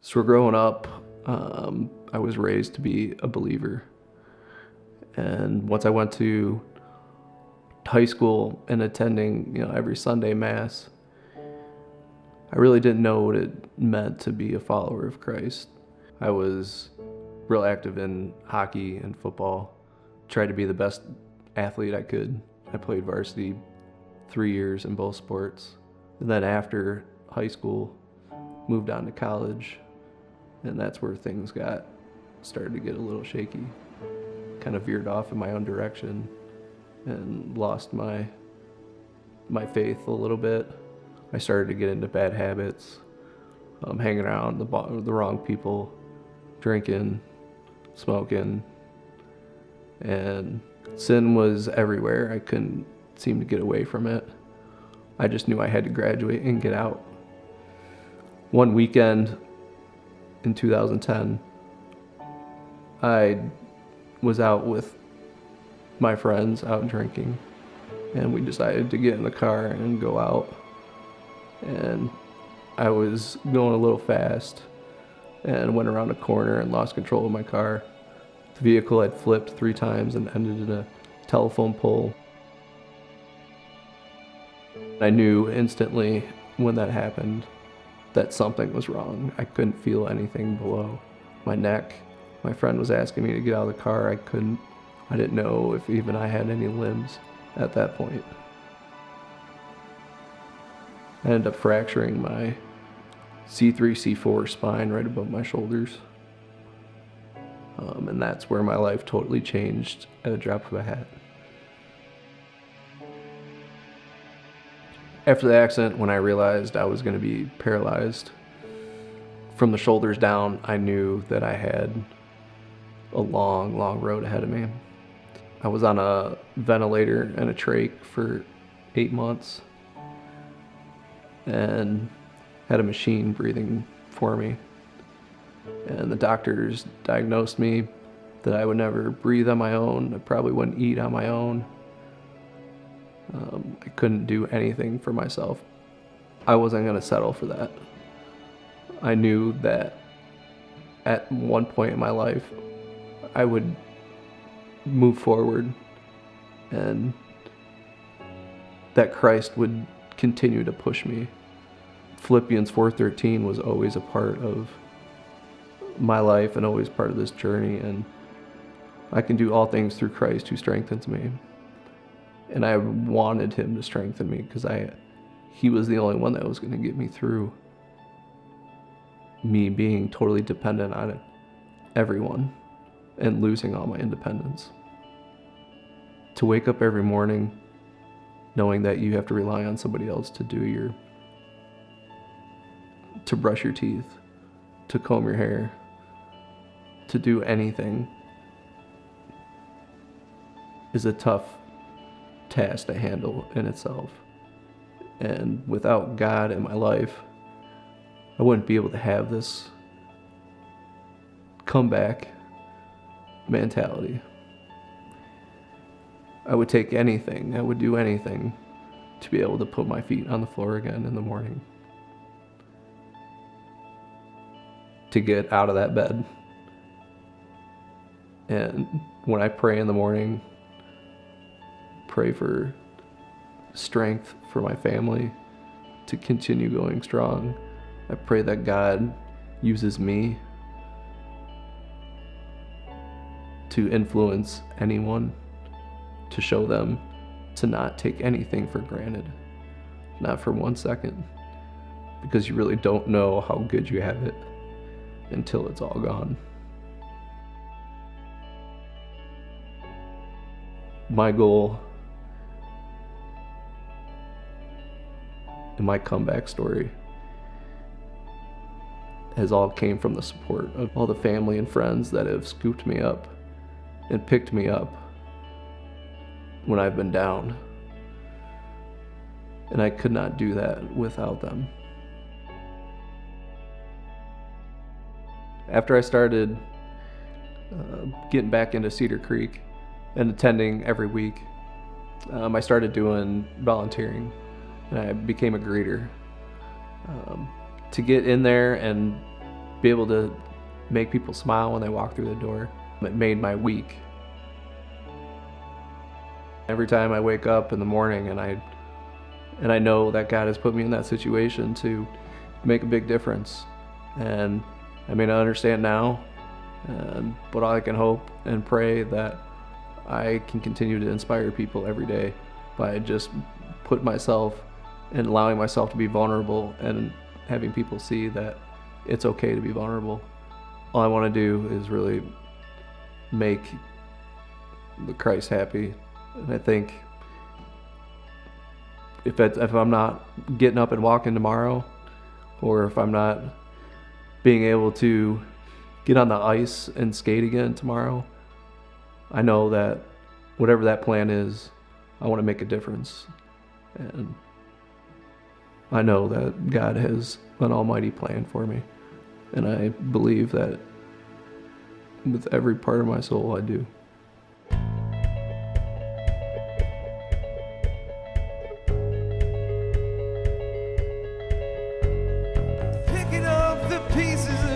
So growing up, I was raised to be a believer. And once I went to high school and attending, every Sunday mass, I really didn't know what it meant to be a follower of Christ. I was real active in hockey and football, tried to be the best athlete I could. I played varsity 3 years in both sports. And then after high school, moved on to college, and that's where things started to get a little shaky. Kind of veered off in my own direction and lost my faith a little bit. I started to get into bad habits, hanging around the wrong people, drinking, smoking, and sin was everywhere. I couldn't seem to get away from it. I just knew I had to graduate and get out. One weekend in 2010, I was out with my friends out drinking, and we decided to get in the car and go out. And I was going a little fast and went around a corner and lost control of my car. The vehicle had flipped 3 times and ended in a telephone pole. I knew instantly when that happened that something was wrong. I couldn't feel anything below my neck. My friend was asking me to get out of the car. I didn't know if even I had any limbs at that point. I ended up fracturing my C3, C4 spine right above my shoulders. And that's where my life totally changed at a drop of a hat. After the accident, when I realized I was going to be paralyzed from the shoulders down, I knew that I had a long, long road ahead of me. I was on a ventilator and a trach for 8 months and had a machine breathing for me. And the doctors diagnosed me that I would never breathe on my own. I probably wouldn't eat on my own. I couldn't do anything for myself. I wasn't going to settle for that. I knew that at one point in my life, I would move forward and that Christ would continue to push me. Philippians 4:13 was always a part of my life and always part of this journey, and I can do all things through Christ who strengthens me. And I wanted him to strengthen me because he was the only one that was going to get me through me being totally dependent on everyone and losing all my independence. To wake up every morning knowing that you have to rely on somebody else to brush your teeth, to comb your hair, to do anything is a tough task to handle in itself. And without God in my life, I wouldn't be able to have this comeback mentality. I would take anything, I would do anything to be able to put my feet on the floor again in the morning. To get out of that bed. And when I pray in the morning, pray for strength for my family to continue going strong. I pray that God uses me to influence anyone, to show them to not take anything for granted, not for 1 second, because you really don't know how good you have it until it's all gone. My goal and my comeback story has all came from the support of all the family and friends that have scooped me up and picked me up when I've been down. And I could not do that without them. After I started getting back into Cedar Creek and attending every week, I started doing volunteering, and I became a greeter. To get in there and be able to make people smile when they walk through the door. It made my week. Every time I wake up in the morning and I know that God has put me in that situation to make a big difference. And I may not understand now, but I can hope and pray that I can continue to inspire people every day by just putting myself and allowing myself to be vulnerable and having people see that it's okay to be vulnerable. All I want to do is really make Christ happy. And I think if I'm not getting up and walking tomorrow, or if I'm not being able to get on the ice and skate again tomorrow, I know that whatever that plan is, I want to make a difference. And I know that God has an almighty plan for me. And I believe that with every part of my soul, I do. Picking up the pieces